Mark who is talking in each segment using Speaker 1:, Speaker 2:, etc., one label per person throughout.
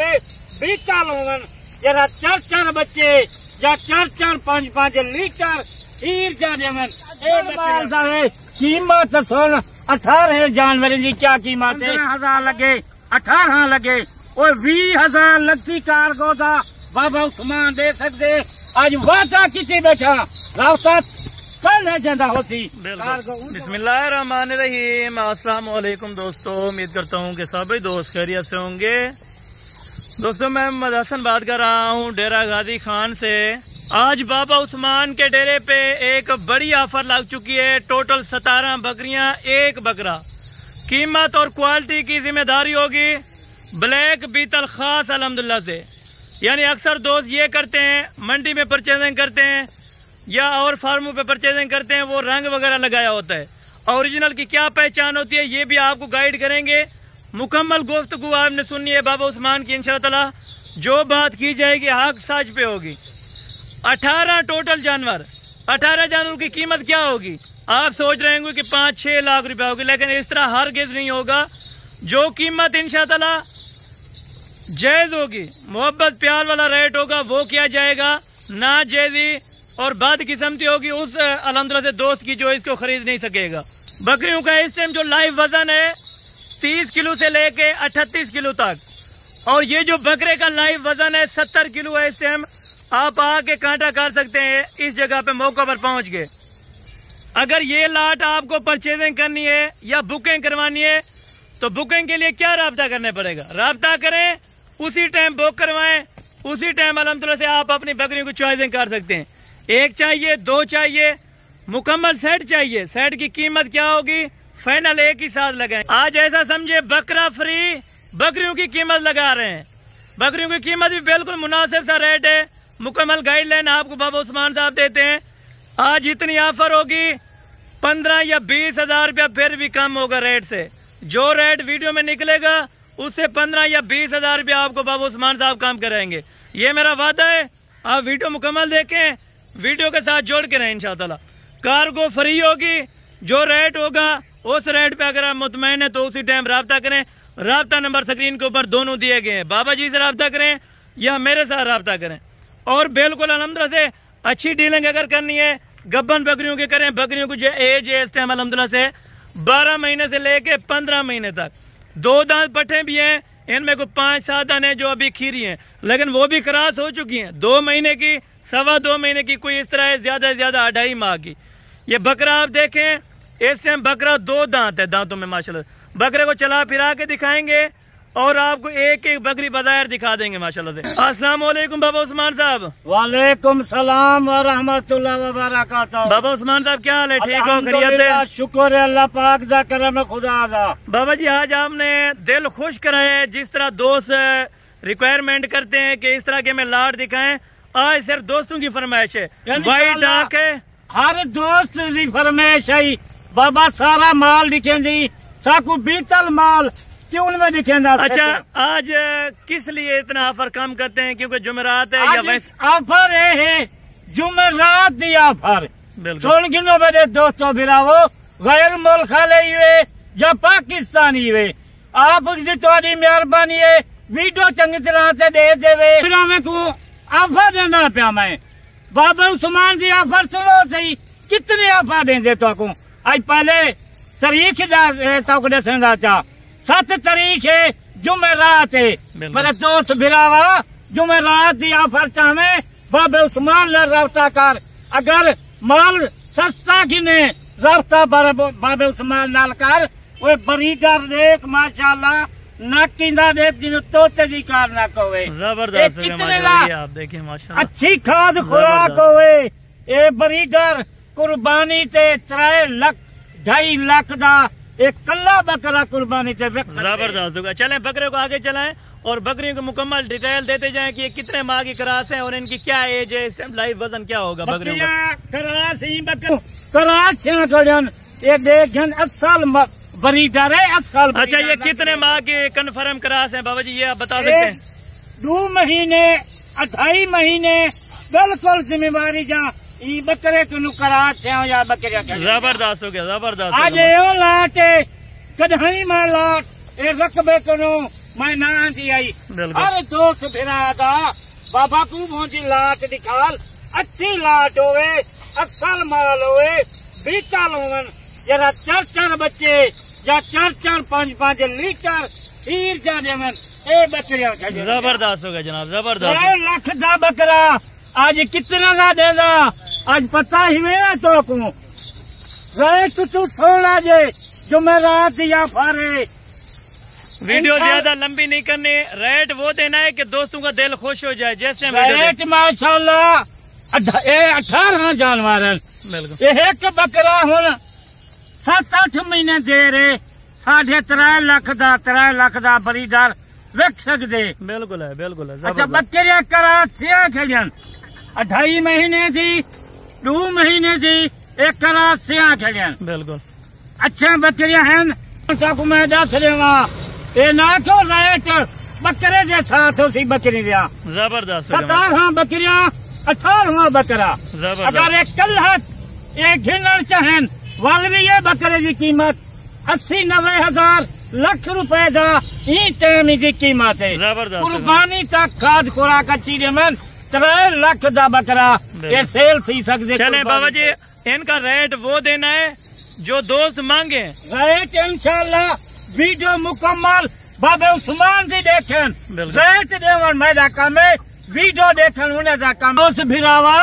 Speaker 1: बीता लोगन जरा 4-4 बच्चे या 4-5 लीटर खीर जा देवन कीमत सुन 18 जानवर की क्या कीमत है 15,000 लगे 18 लगे और 20,000 लगती कारगो का बाबा उस्मान दे सकते आज वादा किसी बैठा रास्ता कल है ज्यादा होती।
Speaker 2: बिस्मिल्लाहिर्रहमानिर्रहीम। अस्सलाम वालेकुम दोस्तों, उम्मीद करता हूँ कि सभी दोस्त खैरियत से होंगे। दोस्तों मैं मोहम्मद हसन बात कर रहा हूँ डेरा गाजी खान से। आज बाबा उस्मान के डेरे पे एक बड़ी ऑफर लग चुकी है। टोटल 17 बकरियां, एक बकरा। कीमत और क्वालिटी की जिम्मेदारी होगी ब्लैक बीतल खास अल्हम्दुलिल्लाह से। यानी अक्सर दोस्त ये करते हैं, मंडी में परचेजिंग करते हैं या और फार्मों पे परचेजिंग करते हैं, वो रंग वगैरह लगाया होता है। ओरिजिनल की क्या पहचान होती है ये भी आपको गाइड करेंगे। मुकम्मल गुफ्तगू आपने सुननी है बाबा उस्मान की इंशाअल्लाह। जो बात की जाएगी हक सच पे होगी। 18 टोटल जानवर, 18 जानवर की कीमत क्या होगी? आप सोच रहे होंगे कि 5-6 लाख रुपया होगी, लेकिन इस तरह हरगिज़ नहीं होगा। जो कीमत इंशाअल्लाह जायज होगी, मोहब्बत प्यार वाला रेट होगा, वो किया जाएगा। ना जायजी और बद किस्मती होगी उस अल्हम्दुलिल्लाह से दोस्त की जो इसको खरीद नहीं सकेगा। बकरियों का इस टाइम जो लाइव वजन है 30 किलो से लेके 38 किलो तक, और ये जो बकरे का लाइव वजन है 70 किलो है इस टाइम। आप आके कांटा कर सकते हैं इस जगह पे मौका पर पहुंच गए। अगर ये लाट आपको परचेजिंग करनी है या बुकिंग करवानी है तो बुकिंग के लिए क्या राब्ता करना पड़ेगा? राब्ता करें, उसी टाइम बुक करवाएं, उसी टाइम अल्हम्दुलिल्लाह से आप अपनी बकरियों की चॉइसिंग कर सकते हैं। 1 चाहिए, 2 चाहिए, मुकम्मल सेट चाहिए। सेट की कीमत क्या होगी? फाइनल एक ही साथ लगाएं। आज ऐसा समझे बकरा फ्री बकरियों की कीमत लगा रहे हैं। बकरियों की कीमत भी बिल्कुल मुनासिब सा रेट है। मुकम्मल गाइडलाइन आपको बाबा उस्मान साहब देते हैं। आज इतनी ऑफर होगी 15 या 20 हजार रुपया, फिर भी कम होगा रेट से। जो रेट वीडियो में निकलेगा उससे 15 या 20 हजार रुपया आपको बाबा उस्मान साहब कम कराएंगे। ये मेरा वादा है। आप वीडियो मुकम्मल देखें, वीडियो के साथ जोड़ के रहें इंशाअल्लाह। कार्गो फ्री होगी। जो रेट होगा उस रेट पे अगर आप मुतमईन है तो उसी टाइम राब्ता करें। राब्ता नंबर स्क्रीन के ऊपर दोनों दिए गए हैं। बाबा जी से राब्ता करें या मेरे साथ राब्ता करें। और बिल्कुल अल्हम्दुलिल्लाह से अच्छी डीलिंग अगर करनी है गब्बन बकरियों की करें। बकरियों की जो एज है इस टाइम अल्हम्दुलिल्लाह से 12 महीने से लेके 15 महीने तक। 2 दांत पट्टे भी हैं, इनमें कोई 5-7 दाने जो अभी खीरी हैं, लेकिन वो भी क्रॉस हो चुकी हैं। 2 महीने की, 2.25 महीने की, कोई इस तरह है, ज्यादा से ज्यादा 2.5 माह की। ये बकरा आप देखें, इस टाइम बकरा 2 दांत है, दांतों में माशाल्लाह। बकरे को चला फिरा के दिखाएंगे और आपको एक एक बकरी बजायर दिखा देंगे माशाल्लाह से। अस्सलाम वालेकुम बाबा उस्मान साहब।
Speaker 1: वालेकुम सलाम व रहमतुल्लाह व बरकातहू।
Speaker 2: बाबा उस्मान साहब क्या हाल है? ठीक हो? खैरियत है?
Speaker 1: शुक्र है अल्लाह पाक दा करम है खुदा दा।
Speaker 2: बाबा जी आज आपने दिल खुश कराए। जिस तरह दोस्त रिक्वायरमेंट करते हैं कि इस तरह के में लाट दिखाएं, आज सिर्फ दोस्तों की फरमाइश है। वाइट आंख है,
Speaker 1: हर दोस्त की फरमाइश है। बाबा सारा माल दिखेंदी, साकू बीतल माल क्यों में दिखेंदा।
Speaker 2: अच्छा आज किस लिए इतना ऑफर कम करते हैं? क्योंकि जुमेरात है या वैसे
Speaker 1: ऑफर है जुमेरात दी ऑफर। सुन गिनो मेरे दोस्तों फिरावो, गैर मुल्क वाले हुए या पाकिस्तानी हुए, आप थोड़ी मेहरबानी है वीडियो चंगी तरह से दे देवे। फिर मैं तू ऑफर देना पिया। मैं बाबा उस्मान की ऑफर सुनो सही, कितने ऑफर देंगे तो आज पहले तारीख दसेंदा चा 7 तारीख है जुमेरात है। मेरे दोस्त बिरावा जुमेरात की ऑफर चाहे बाबे उस्मान ले राब्ता कर। अगर माल सस्ता किने राब्ता बाबे उस्मान नाल कर। वो बरीडर देख माशाल्लाह नाकिंदा देख जिन तोते दी कार ना कोवे।
Speaker 2: जबरदस्त आप देखिए माशाल्लाह,
Speaker 1: अच्छी खाद खुराक होवे। ए बरीडर कुर्बानी ते 3 लाख 2.5 लाख दा एक कल्ला बकरा कुर्बानी से
Speaker 2: जबरदस्त होगा। चलें बकरे को आगे चलाएं और बकरियों को मुकम्मल डिटेल देते जाएं कि ये कितने माह की क्रास है और इनकी क्या एज है, लाइव वजन क्या होगा बकरियों का।
Speaker 1: बरीडर है असल।
Speaker 2: अच्छा ये कितने माह की कन्फर्म क्रास है बाबा जी, ये आप बता सकते हैं?
Speaker 1: 2 महीने 2.5 महीने बिल्कुल जिम्मेवारी जा बकरे या बकरे।
Speaker 2: जबरदस्त हो गया, जबरदस्त।
Speaker 1: आज लाट कढ़ाई में लाट रकबे कनो मैं ना दी आई हर दोस्त फिरा बाबा को मुझी लाट दिखाल अच्छी लाट होवे असल माल होवे बीटा लोवन जरा 4-4 बच्चे या 4-4 5-5 लीटर खीर जा देवन ए बकरियां
Speaker 2: जबरदस्त हो गया जनाब जबरदस्त
Speaker 1: 1 लाख दा बकरा आज कितना का देगा आज पता ही है तो को रेट तू छोड़ा जे जो मैं रात दिया फारे
Speaker 2: वीडियो ज्यादा लंबी नहीं करनी रेट वो देना है कि दोस्तों का दिल खुश हो जाए जैसे
Speaker 1: रेट माशाल्लाह 18 जानवर एक बकरा हूं 7-8 महीने दे रहे 3.5 लाख दा बरीदार रख सकते
Speaker 2: बिल्कुल है
Speaker 1: अच्छा बकरियां करा थिया खेलन 2.5 महीने थी 2 महीने थी 1 करा थिया खेलन
Speaker 2: बिल्कुल
Speaker 1: अच्छा बकरियां हैं को मैं दस देवा ये ना क्यों रेट बकरे के साथ होती बकरी दिया
Speaker 2: जबरदस्त
Speaker 1: 17 बकरियां 18 बकरा अगर एक कल एक घिनर चाहन वाल भी ये बकरे की कीमत 80-90 हजार लाख रुपए का टाइम की कीमत है कुर्बानी तक खाद खुराक अच्छी मन 3 लाख का बकरा ये सेल सी सकते
Speaker 2: चले बाबा जी इनका रेट वो देना है जो दोस्त मांगे
Speaker 1: रेट इंशाल्लाह वीडियो मुकम्मल बाबे उस्मान जी देखें रेट देवन मेरा काम है वीडियो देखन उन्हें दा काम दोस्त भिरावा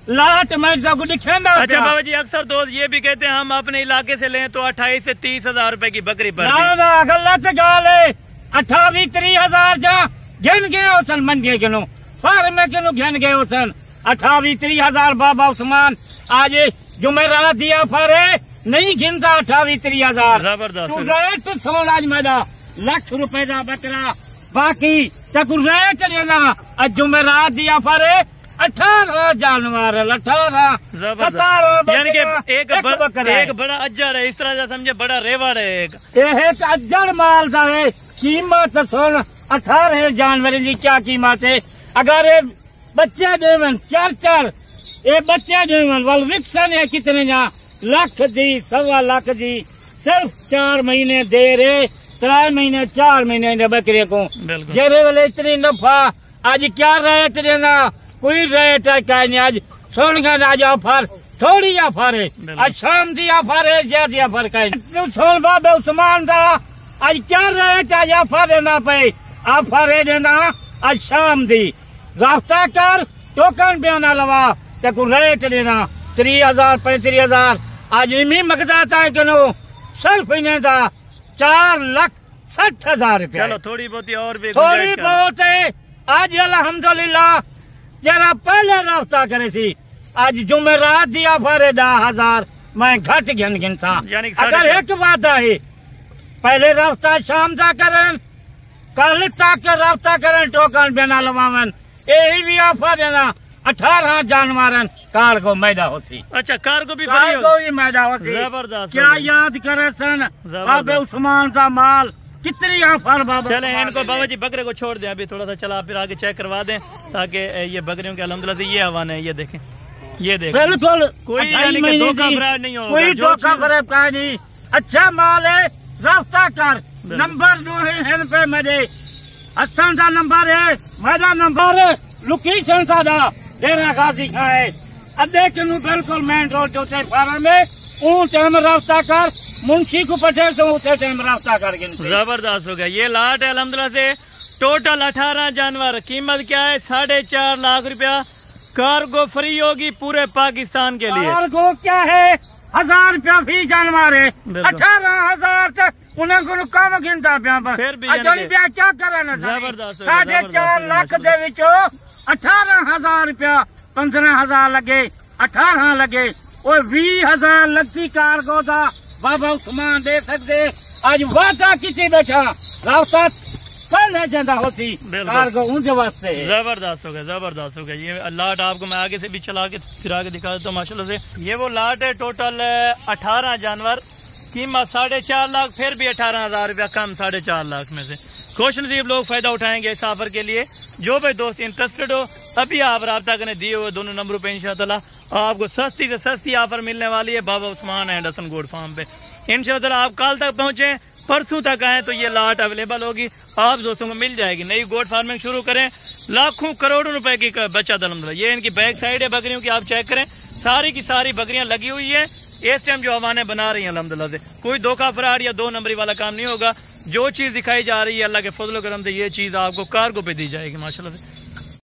Speaker 1: लाट मैं को दिखेंदा
Speaker 2: अच्छा बाबा जी अक्सर दोस्त ये भी कहते हैं हम अपने इलाके से लें तो 28 से 30 हजार रुपए की बकरी पड़ती
Speaker 1: ना गलत गाल है 28-30 हजार जा घिन गए होसन मंडी किनो फार में किनो घिन गए होसन 28-30 हजार बाबा उस्मान आज जुमेरात दिया फारे नहीं गिनता 28-30 हजार
Speaker 2: जबरदस्त
Speaker 1: रेट सोन आज मेरा लाख रुपए का बकरा बाकी तक रेट देना आज जुमेरात दिया फारे 18 जानवर 18-17
Speaker 2: यानी कि एक बड़ा अज्जर है इस तरह से समझे बड़ा रेवर है
Speaker 1: एक अज्जर माल का है कीमत सुन 18 जानवर की क्या कीमत है अगर ये बच्चे देवन 4-4 ये बच्चे देवन वाल विकसन है कितने जा लाख दी 1.25 लाख दी सिर्फ 4 महीने दे रहे 3 महीने 4 महीने बकरे को जेरे वाले इतनी नफा आज क्या रेट देना कोई रेट है क्या नहीं आज सोन आज ऑफर थोड़ी ऑफर है आज शाम दी ऑफर है ज्यादा ऑफर का सोन बाबे उस्मान का आज क्या रेट आज ऑफर देना पे ऑफर है देना आज शाम दी रास्ता कर टोकन बयाना लवा तो रेट देना 30,000-35,000 आज इमी मकदाता है कि सिर्फ इन्हें था 4,60,000 रुपया
Speaker 2: चलो थोड़ी
Speaker 1: बहुत है आज अल्हम्दुलिल्लाह जरा पहले रास्ता करे सी आज जुमेरात दिया फरे 10,000 मैं घट गिन था अगर एक बात है पहले रास्ता शाम था करन कल तक रास्ता करन टोकन बिना लवावन यही भी ऑफर देना 18 जानवर कार को मैदा होती
Speaker 2: अच्छा कार को भी
Speaker 1: मैदा होती
Speaker 2: जबरदस्त
Speaker 1: क्या याद करे सन बाबे उस्मान का माल कितनी ऑफर बाबा
Speaker 2: चले इनको बाबा जी बकरे को छोड़ दें अभी थोड़ा सा चला फिर आगे चेक करवा दें ताकि ये बकरियों के अल्हम्दुलिल्लाह से ये हवान है ये देखें
Speaker 1: बिल्कुल
Speaker 2: कोई धोखा फराड नहीं होगा
Speaker 1: कोई धोखा फराड का नहीं अच्छा माल है रास्ता कर नंबर जो है पे मेरे हसन का नंबर है मेरा नंबर है लोकेशन का डेरा गाजी का है अब देख बिल्कुल मेन रोड जो फार्म में टाइम रास्ता कर मुंशी को पटे तो उसे टाइम रास्ता कर
Speaker 2: जबरदस्त हो गया ये लाट है अल्हम्दुलिल्लाह से टोटल 18 जानवर कीमत क्या है 4.5 लाख रुपया कार्गो फ्री होगी पूरे पाकिस्तान के लिए
Speaker 1: कार्गो क्या है 1,000 रुपया फी जानवर है 18,000 तक उन्हें को कम गिनता
Speaker 2: फिर भी
Speaker 1: क्या करना
Speaker 2: जबरदस्त
Speaker 1: 4.5 लाख दे 18,000 रुपया 15,000 लगे 18 लगे और 20,000 लगती कार्गो था बाबा उस्मान दे सकते आज वादा किसी बैठा रास्ता कर ले जाता होती कार्गो उनके वास्ते
Speaker 2: जबरदस्त हो गया ये लाट आपको मैं आगे से भी चला के फिरा के दिखा देता हूँ माशाल्लाह से ये वो लाट है टोटल 18 जानवर कीमत 4.5 लाख फिर भी 18,000 रुपया कम 4.5 लाख में से खुश नसीब लोग फायदा उठाएंगे इस ऑफर के लिए जो भाई दोस्त इंटरेस्टेड हो अभी आप राब्ता करने दिए हुए दोनों नंबरों पे इंशाल्लाह आपको सस्ती से सस्ती ऑफर मिलने वाली है बाबा उस्मान एंड हसन गोड फार्म पे इंशाल्लाह आप कल तक पहुंचे परसों तक आए तो ये लाट अवेलेबल होगी, आप दोस्तों को मिल जाएगी। नई गोट फार्मिंग शुरू करें, लाखों करोड़ों रुपए की बचत अल्हम्दुलिल्लाह। ये इनकी बैक साइड है बकरियों की, आप चेक करें, सारी की सारी बकरियां लगी हुई है। इस टाइम जो हवाने बना रही हैं अल्हम्दुलिल्लाह से, कोई धोखा फराड या 2 नंबरी वाला काम नहीं होगा। जो चीज़ दिखाई जा रही है अल्लाह के फजल करम से ये चीज़ आपको कार्गो पे दी जाएगी माशाल्लाह से।